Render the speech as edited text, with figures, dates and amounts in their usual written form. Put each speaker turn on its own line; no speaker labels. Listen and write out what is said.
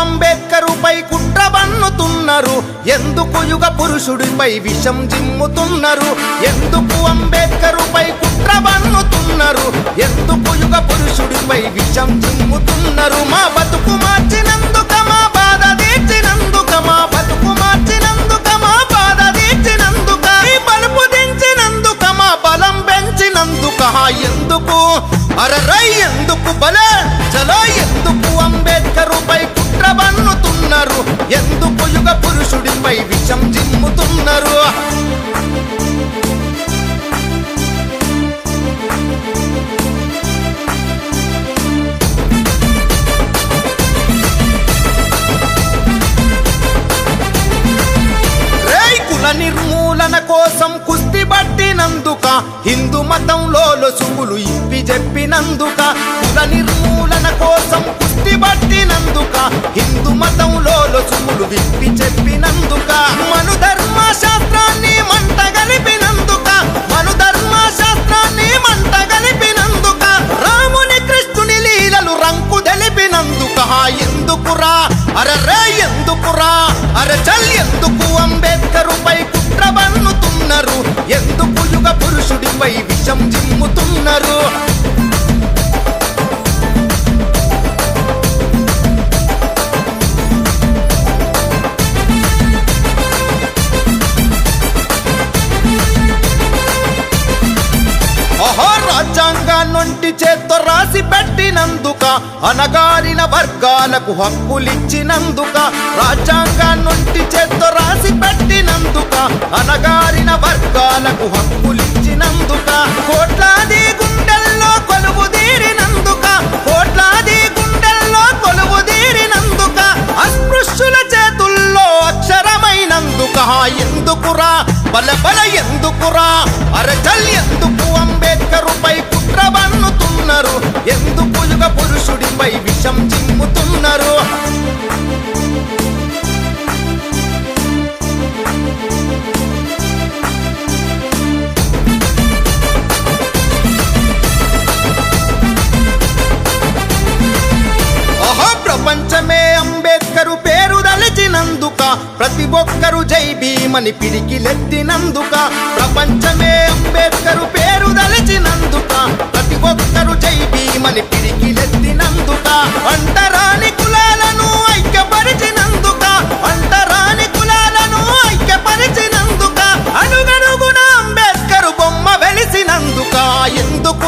అంబేద్కరుపై కుట్ర బన్నుతున్నారు, ఎందుకు యుగ పురుషుడిపై విషం జిమ్ముతున్నారు? ఎందుకు అంబేద్కరుపై కుట్ర బన్నుతున్నారు, ఎందుకు యుగ పురుషుడిపై విషం జిమ్ముతున్నారు? మా బతుకు మార్చినందుక, మా బాధ తీర్చినందుక, మా బతుకు మార్చినందుక, మా బాధ తీర్చినందుక, ఈ బలుపు దించినందుక, మా బలం పెంచినందుక, ఎందుకు అరరై ఎందుకు బలే చలో? ఎందుకు అంబేద్కరుపై కుట్ర బన్నుతున్నారు, ఎందుకు యుగ పురుషుడిపై విషం జిమ్ముతున్నారు? నిర్మూలన కోసం కుస్తీ పట్టినందుక, హిందూ మతంలో లొసుగులు ఇప్పి చెప్పినందుక, కుల నిర్మూలన కోసం కుస్తీ పట్టినందుక, హిందూ మతంలో లొసుగులు విప్పి చెప్పినందుక, మను ధర్మశాస్త్రాన్ని మంట గలిపినందుక, మను ధర్మశాస్త్రాన్ని మంట గలిపినందుక, రాముని కృష్ణుని లీలలు రంకు తెలిపినందుక, ఎందుకురా అరరే ఎందుకురా అరచల్? ఎందుకు అంబేద్కరుపై కుట్ర బన్నుతున్నారు, ఎందుకు యుగ పురుషుడిపై విషం జిమ్ముతున్నారు? రాజ్యాంగాన్నొంటి చేత్తో రాసి పెట్టినందుక, అనగారిన వర్గాలకు హక్కులిచ్చినందుక, రాజ్యాంగాన్నొంటి చేత్తో రాసి పెట్టినందుక, అనగారిన వర్గాలకు హక్కులిచ్చినందుక, కోట్లాది గుండెల్లో కొలువు తీరినందుక, కోట్లాది గుండెల్లో కొలువు తీరినందుక, అస్పృశ్యుల చేతుల్లో అక్షరమైనందుక, ఎందుకురా బల బల ఎందుకురా అరచల్? ఎందుకు అంబేద్కరుపై కుట్ర బన్నుతున్నారు, ఎందుకు యుగ పురుషుడిపై విషం జిమ్ముతున్నారు? ప్రపంచమే అంబేద్కరు పేరు దలిచినందుక, ప్రతి ఒక్కరు జై భీమని పిడికిలెత్తినందుక, ప్రపంచమే అంబేద్కరు పేరు దలిచినందుక,